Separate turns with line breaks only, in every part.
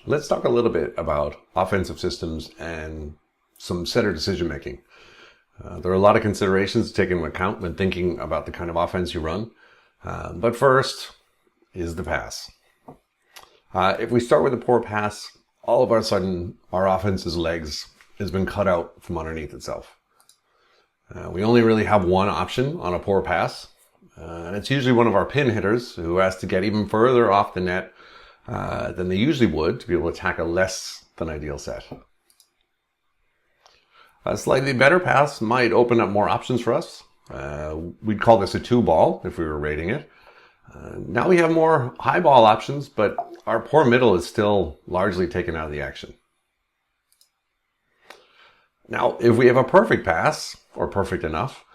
Let's talk a little bit about offensive systems and some setter decision making. There are a lot of considerations to take into account when thinking about the kind of offense you run. But first is the pass. If we start with a poor pass, all of a sudden our offense's legs has been cut out from underneath itself. We only really have one option on a poor pass, and it's usually one of our pin hitters who has to get even further off the net than they usually would to be able to attack a less than ideal set. A slightly better pass might open up more options for us. We'd call this a 2-ball if we were rating it. Now we have more high ball options, but our poor middle is still largely taken out of the action. Now, if we have a perfect pass, or perfect enough,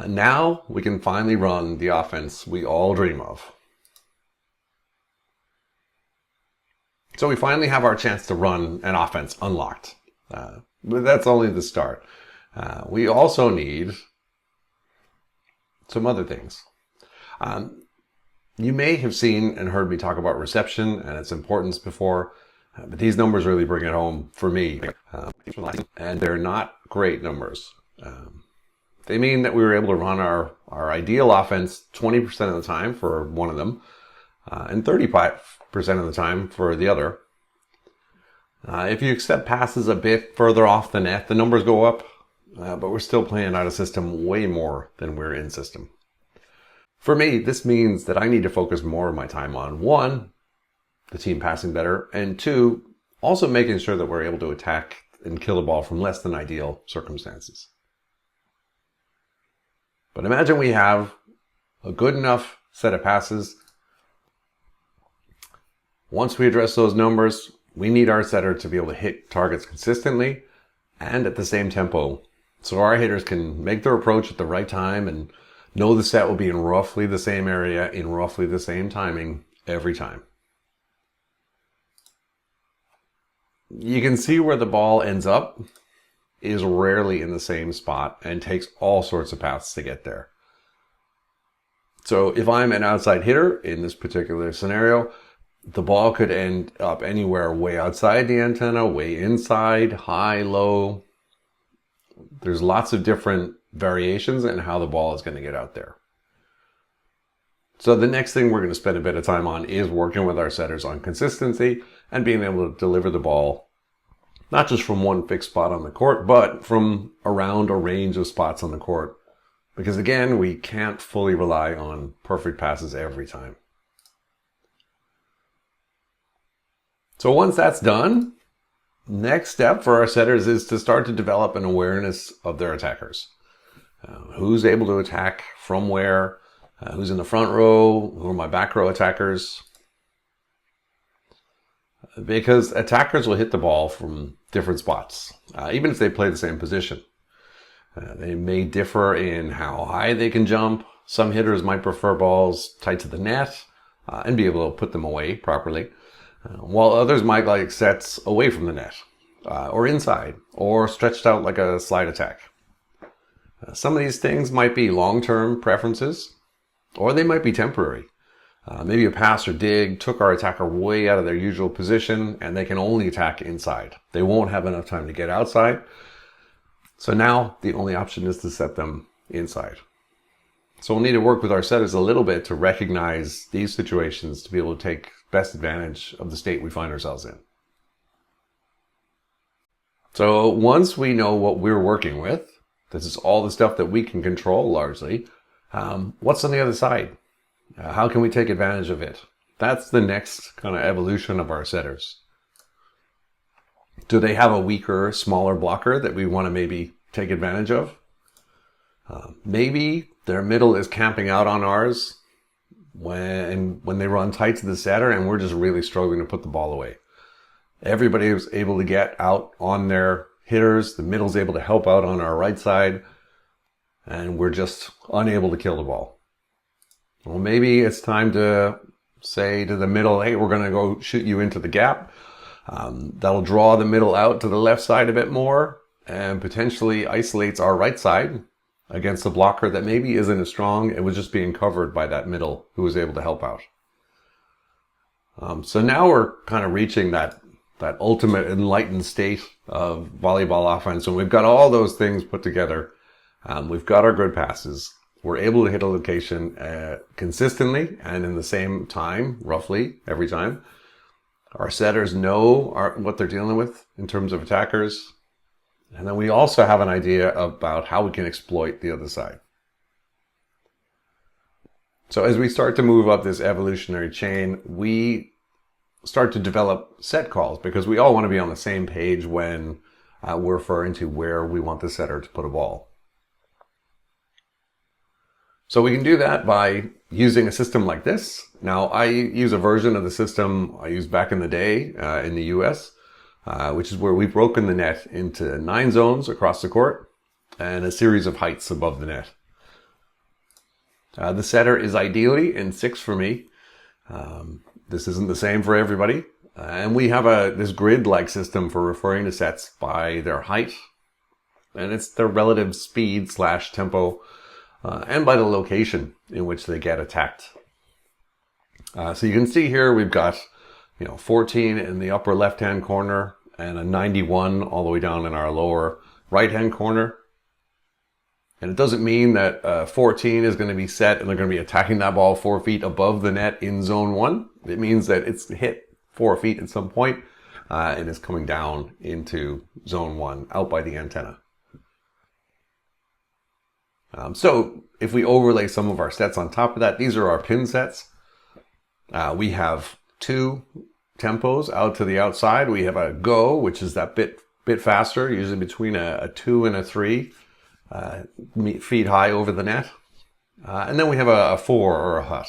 now we can finally run the offense we all dream of. So we finally have our chance to run an offense unlocked. But that's only the start. We also need some other things. You may have seen and heard me talk about reception and its importance before, but these numbers really bring it home for me. And they're not great numbers. They mean that we were able to run our ideal offense 20% of the time for one of them, and 35% of the time for the other. If you accept passes a bit further off the net, the numbers go up, but we're still playing out of system way more than we're in system. For me, this means that I need to focus more of my time on, one, the team passing better, and two, also making sure that we're able to attack and kill the ball from less than ideal circumstances. But imagine we have a good enough set of passes. Once we address those numbers, we need our setter to be able to hit targets consistently and at the same tempo, so our hitters can make their approach at the right time and know the set will be in roughly the same area in roughly the same timing every time. You can see where the ball ends up is rarely in the same spot and takes all sorts of paths to get there. So if I'm an outside hitter in this particular scenario, the ball could end up anywhere way outside the antenna, way inside, high, low. There's lots of different variations in how the ball is going to get out there. So the next thing we're going to spend a bit of time on is working with our setters on consistency and being able to deliver the ball not just from one fixed spot on the court, but from around a range of spots on the court. Because again, we can't fully rely on perfect passes every time. So once that's done, next step for our setters is to start to develop an awareness of their attackers. Who's able to attack from where, who's in the front row, who are my back row attackers. Because attackers will hit the ball from different spots, even if they play the same position. They may differ in how high they can jump. Some hitters might prefer balls tight to the net and be able to put them away properly, while others might like sets away from the net, or inside, or stretched out like a slide attack. Some of these things might be long-term preferences, or they might be temporary. Maybe a pass or dig took our attacker way out of their usual position and they can only attack inside. They won't have enough time to get outside. So now the only option is to set them inside. So we'll need to work with our setters a little bit to recognize these situations to be able to take best advantage of the state we find ourselves in. So once we know what we're working with, this is all the stuff that we can control largely, what's on the other side? How can we take advantage of it? That's the next kind of evolution of our setters. Do they have a weaker, smaller blocker that we want to maybe take advantage of? Maybe their middle is camping out on ours when they run tight to the setter and we're just really struggling to put the ball away. Everybody is able to get out on their hitters. The middle's able to help out on our right side, and we're just unable to kill the ball. Well, maybe it's time to say to the middle, hey, we're going to go shoot you into the gap. That'll draw the middle out to the left side a bit more and potentially isolates our right side against a blocker that maybe isn't as strong. It was just being covered by that middle who was able to help out. So now we're kind of reaching that that ultimate enlightened state of volleyball offense. When we've got all those things put together, we've got our good passes. We're able to hit a location consistently and in the same time, roughly, every time. Our setters know what they're dealing with in terms of attackers. And then we also have an idea about how we can exploit the other side. So as we start to move up this evolutionary chain, we start to develop set calls because we all want to be on the same page when we're referring to where we want the setter to put a ball. So we can do that by using a system like this. Now, I use a version of the system I used back in the day in the US, which is where we've broken the net into 9 zones across the court and a series of heights above the net. The setter is ideally in 6 for me. This isn't the same for everybody. And we have this grid-like system for referring to sets by their height, and it's their relative speed / tempo, and by the location in which they get attacked. So you can see here we've got 14 in the upper left-hand corner and a 91 all the way down in our lower right-hand corner. And it doesn't mean that 14 is going to be set and they're going to be attacking that ball 4 feet above the net in zone 1. It means that it's hit 4 feet at some point, and is coming down into zone 1 out by the antenna. So if we overlay some of our sets on top of that, these are our pin sets. We have 2 tempos out to the outside. We have a go, which is that bit faster, usually between a 2 and a 3 feet high over the net. And then we have a 4 or a hut.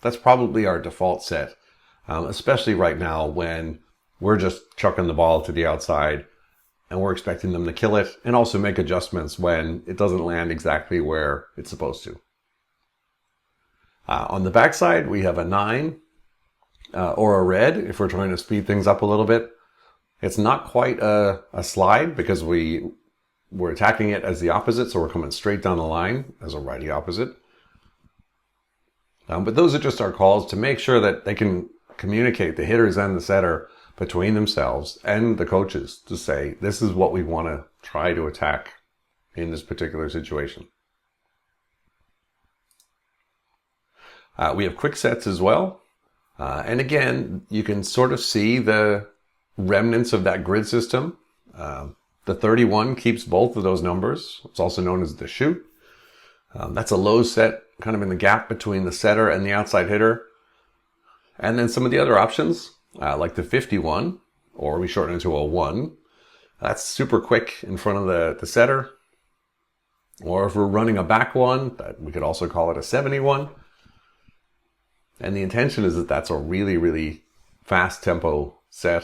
That's probably our default set, especially right now when we're just chucking the ball to the outside and we're expecting them to kill it and also make adjustments when it doesn't land exactly where it's supposed to. On the backside, we have a 9 or a red if we're trying to speed things up a little bit. It's not quite a slide because we're attacking it as the opposite, so we're coming straight down the line as a righty opposite. But those are just our calls to make sure that they can communicate, the hitters and the setter, between themselves and the coaches to say, this is what we want to try to attack in this particular situation. We have quick sets as well. And again, you can sort of see the remnants of that grid system. The 31 keeps both of those numbers. It's also known as the shoot. That's a low set kind of in the gap between the setter and the outside hitter. And then some of the other options, like the 51, or we shorten it to a 1. That's super quick in front of the setter. Or if we're running a back one, we could also call it a 71. And the intention is that that's a really, really fast tempo set.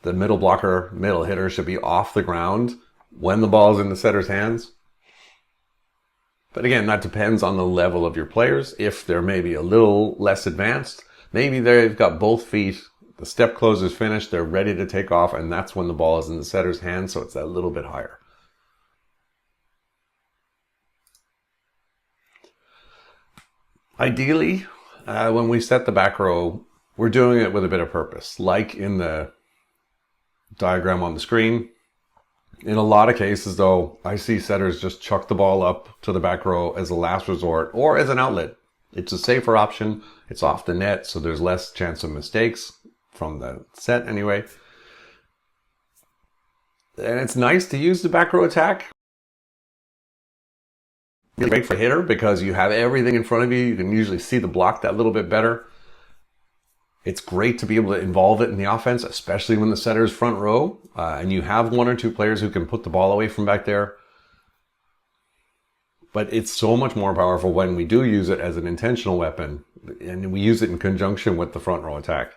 The middle blocker, middle hitter should be off the ground when the ball is in the setter's hands. But again, that depends on the level of your players. If they're maybe a little less advanced, maybe they've got both feet, the step close is finished, they're ready to take off, and that's when the ball is in the setter's hand, so it's a little bit higher. Ideally, when we set the back row, we're doing it with a bit of purpose, like in the diagram on the screen. In a lot of cases, though, I see setters just chuck the ball up to the back row as a last resort or as an outlet. It's a safer option. It's off the net, so there's less chance of mistakes from the set anyway. And it's nice to use the back row attack. It's great for a hitter because you have everything in front of you. You can usually see the block that little bit better. It's great to be able to involve it in the offense, especially when the setter is front row and you have 1 or 2 players who can put the ball away from back there. But it's so much more powerful when we do use it as an intentional weapon and we use it in conjunction with the front row attack.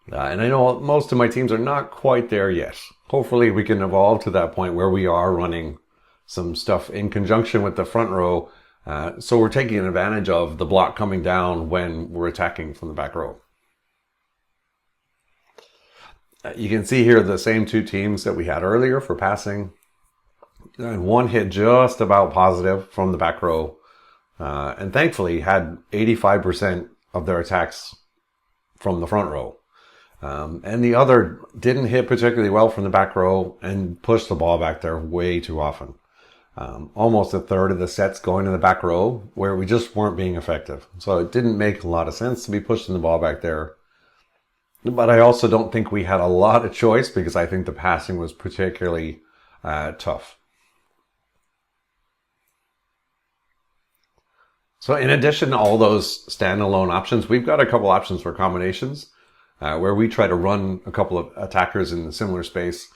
And I know most of my teams are not quite there yet. Hopefully we can evolve to that point where we are running some stuff in conjunction with the front row. So we're taking advantage of the block coming down when we're attacking from the back row. You can see here the same 2 teams that we had earlier for passing. And one hit just about positive from the back row. And thankfully had 85% of their attacks from the front row. And the other didn't hit particularly well from the back row and pushed the ball back there way too often. Almost a third of the sets going to the back row where we just weren't being effective. So it didn't make a lot of sense to be pushing the ball back there. But I also don't think we had a lot of choice because I think the passing was particularly tough. So in addition to all those standalone options, we've got a couple options for combinations where we try to run a couple of attackers in a similar space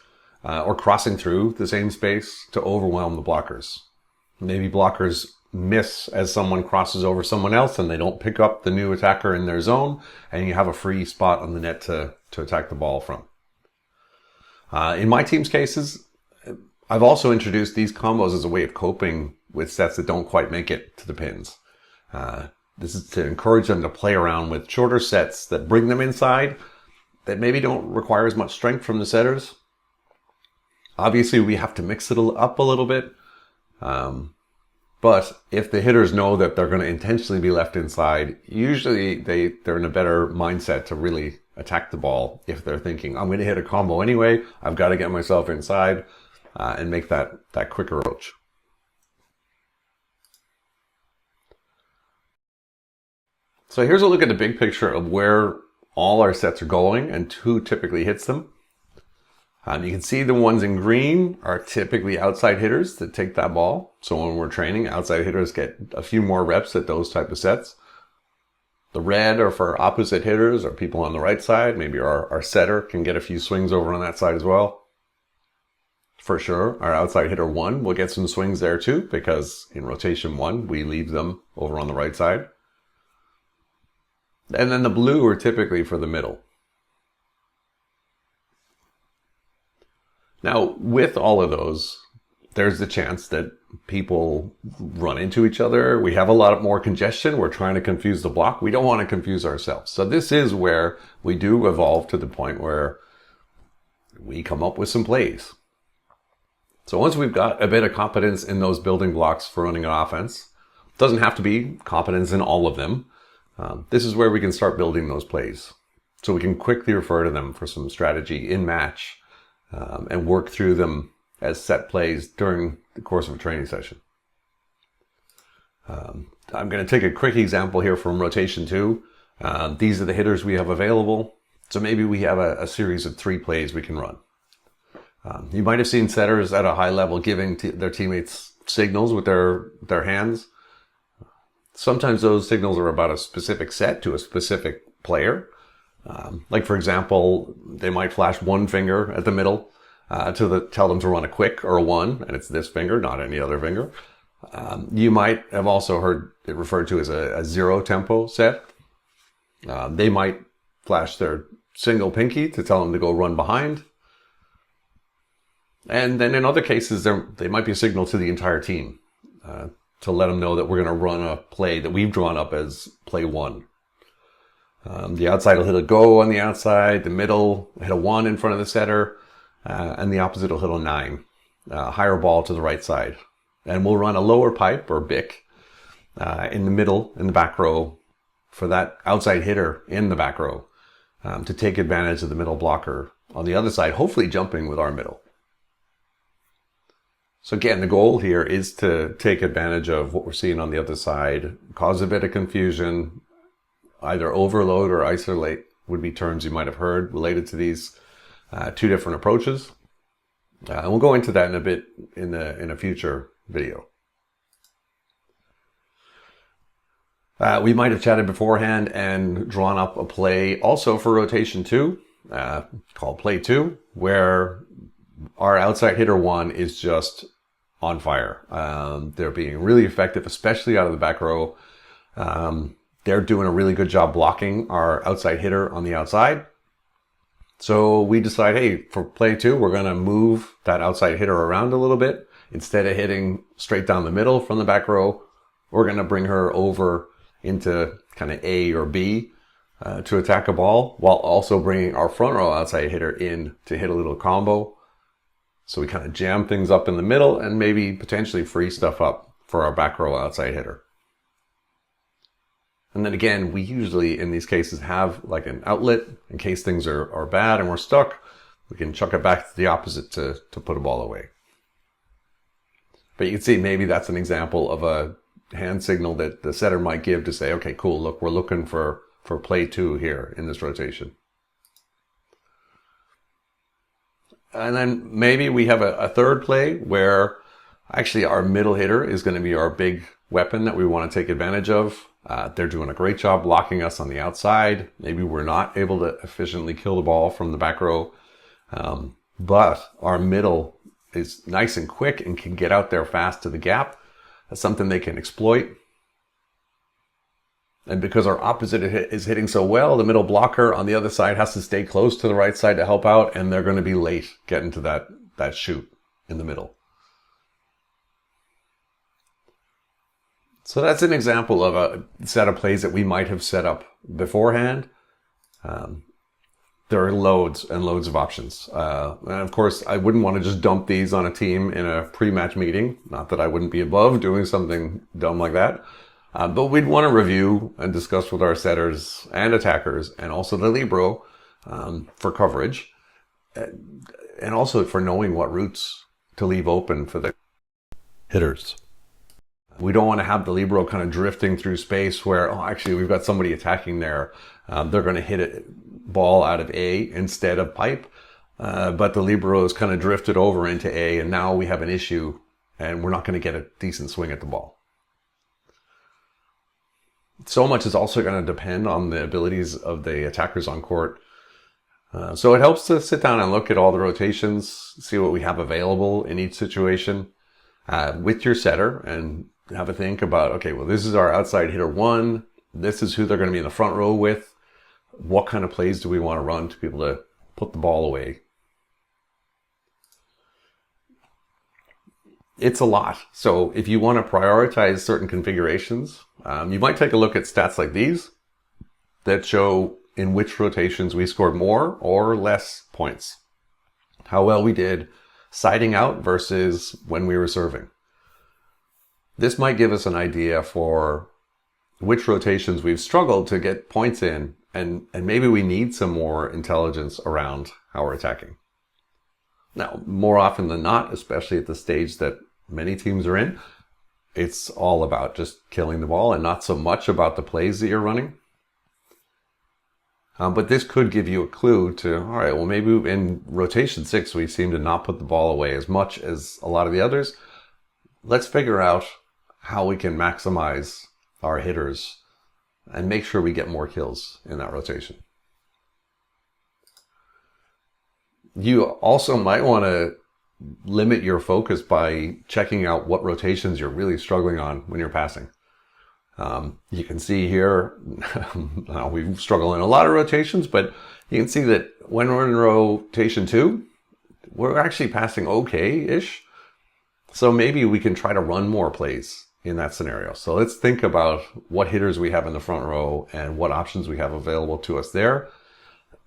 or crossing through the same space to overwhelm the blockers. Maybe blockers miss as someone crosses over someone else and they don't pick up the new attacker in their zone, and you have a free spot on the net to attack the ball from. In my team's cases, I've also introduced these combos as a way of coping with sets that don't quite make it to the pins. This is to encourage them to play around with shorter sets that bring them inside, that maybe don't require as much strength from the setters. Obviously, we have to mix it up a little bit. But if the hitters know that they're going to intentionally be left inside, usually they're in a better mindset to really attack the ball if they're thinking, I'm going to hit a combo anyway, I've got to get myself inside and make that quicker approach. So here's a look at the big picture of where all our sets are going and who typically hits them. You can see the ones in green are typically outside hitters that take that ball. So when we're training, outside hitters get a few more reps at those type of sets. The red are for opposite hitters or people on the right side. Maybe our setter can get a few swings over on that side as well. For sure, our outside hitter 1 will get some swings there too, because in rotation 1, we leave them over on the right side. And then the blue are typically for the middle. Now, with all of those, there's the chance that people run into each other. We have a lot more congestion. We're trying to confuse the block. We don't want to confuse ourselves. So this is where we do evolve to the point where we come up with some plays. So once we've got a bit of competence in those building blocks for running an offense, doesn't have to be competence in all of them. This is where we can start building those plays. So we can quickly refer to them for some strategy in match. And work through them as set plays during the course of a training session. I'm going to take a quick example here from rotation 2. These are the hitters we have available. So maybe we have a series of 3 plays we can run. You might have seen setters at a high level giving their teammates signals with their hands. Sometimes those signals are about a specific set to a specific player. Like for example, they might flash one finger at the middle to tell them to run a quick or a 1, and it's this finger, not any other finger. You might have also heard it referred to as a 0 tempo set. They might flash their single pinky to tell them to go run behind. And then in other cases, they might be a signal to the entire team to let them know that we're going to run a play that we've drawn up as play 1. The outside will hit a go on the outside, the middle hit a 1 in front of the setter, and the opposite will hit a 9, higher ball to the right side. And we'll run a lower pipe or bick in the middle, in the back row, for that outside hitter in the back row to take advantage of the middle blocker on the other side, hopefully jumping with our middle. So again, the goal here is to take advantage of what we're seeing on the other side, cause a bit of confusion. Either overload or isolate would be terms you might have heard related to these 2 different approaches. And we'll go into that in a bit in a future video. We might have chatted beforehand and drawn up a play also for rotation 2, called play 2, where our outside hitter 1 is just on fire. They're being really effective, especially out of the back row. They're doing a really good job blocking our outside hitter on the outside. So we decide, hey, for play 2, we're going to move that outside hitter around a little bit. Instead of hitting straight down the middle from the back row, we're going to bring her over into kind of A or B to attack a ball, while also bringing our front row outside hitter in to hit a little combo. So we kind of jam things up in the middle and maybe potentially free stuff up for our back row outside hitter. And then again, we usually in these cases have like an outlet in case things are bad and we're stuck. We can chuck it back to the opposite to put a ball away. But you can see maybe that's an example of a hand signal that the setter might give to say, okay, cool, look, we're looking for play 2 here in this rotation. And then maybe we have a third play where actually our middle hitter is going to be our big weapon that we want to take advantage of. They're doing a great job blocking us on the outside. Maybe we're not able to efficiently kill the ball from the back row. But our middle is nice and quick and can get out there fast to the gap. That's something they can exploit. And because our opposite is hitting so well, the middle blocker on the other side has to stay close to the right side to help out, and they're going to be late getting to that shoot in the middle. So that's an example of a set of plays that we might have set up beforehand. There are loads and loads of options. And of course, I wouldn't want to just dump these on a team in a pre-match meeting. Not that I wouldn't be above doing something dumb like that. But we'd want to review and discuss with our setters and attackers and also the libero for coverage. And also for knowing what routes to leave open for the hitters. We don't want to have the libero kind of drifting through space where, oh, actually we've got somebody attacking there. They're going to hit a ball out of A instead of pipe. But the libero is kind of drifted over into A, and now we have an issue and we're not going to get a decent swing at the ball. So much is also going to depend on the abilities of the attackers on court. So it helps to sit down and look at all the rotations, see what we have available in each situation with your setter and have a think about, okay, well, this is our outside hitter 1. This is who they're going to be in the front row with. What kind of plays do we want to run to be able to put the ball away? It's a lot. So if you want to prioritize certain configurations, you might take a look at stats like these that show in which rotations we scored more or less points. How well we did siding out versus when we were serving. This might give us an idea for which rotations we've struggled to get points in, and maybe we need some more intelligence around how we're attacking. Now, more often than not, especially at the stage that many teams are in, it's all about just killing the ball and not so much about the plays that you're running. But this could give you a clue to, all right, well, maybe in rotation 6, we seem to not put the ball away as much as a lot of the others. Let's figure out how we can maximize our hitters and make sure we get more kills in that rotation. You also might want to limit your focus by checking out what rotations you're really struggling on when you're passing. You can see here, we struggle in a lot of rotations, but you can see that when we're in rotation 2, we're actually passing okay-ish. So maybe we can try to run more plays in that scenario. So let's think about what hitters we have in the front row and what options we have available to us there.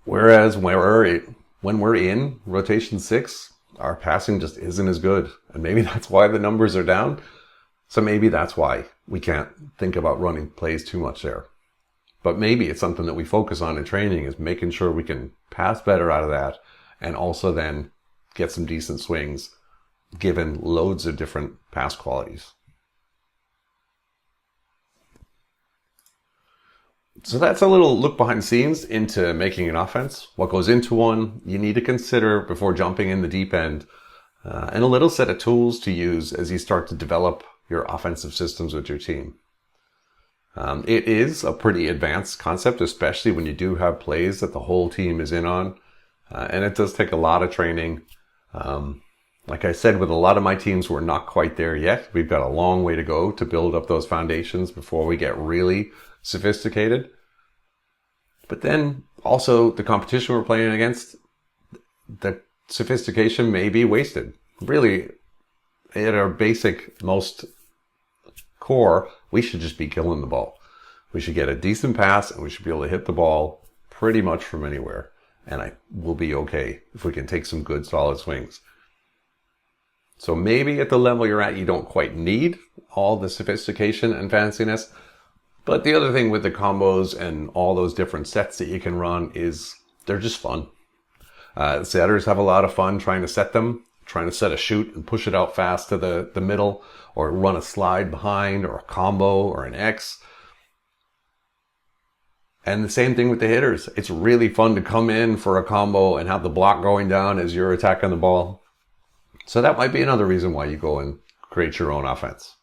Whereas when we're in rotation 6, our passing just isn't as good. And maybe that's why the numbers are down. So maybe that's why we can't think about running plays too much there. But maybe it's something that we focus on in training, is making sure we can pass better out of that and also then get some decent swings given loads of different pass qualities. So that's a little look behind the scenes into making an offense. What goes into one, you need to consider before jumping in the deep end, and a little set of tools to use as you start to develop your offensive systems with your team. It is a pretty advanced concept, especially when you do have plays that the whole team is in on, and it does take a lot of training. Like I said, with a lot of my teams, we're not quite there yet. We've got a long way to go to build up those foundations before we get really sophisticated. But then also the competition we're playing against, the sophistication may be wasted. Really, at our basic, most core, we should just be killing the ball. We should get a decent pass and we should be able to hit the ball pretty much from anywhere. And we'll be okay if we can take some good solid swings. So maybe at the level you're at, you don't quite need all the sophistication and fanciness, But the other thing with the combos and all those different sets that you can run is they're just fun. Setters have a lot of fun trying to set them, trying to set a shoot and push it out fast to the middle, or run a slide behind, or a combo, or an X. And the same thing with the hitters. It's really fun to come in for a combo and have the block going down as you're attacking the ball. So that might be another reason why you go and create your own offense.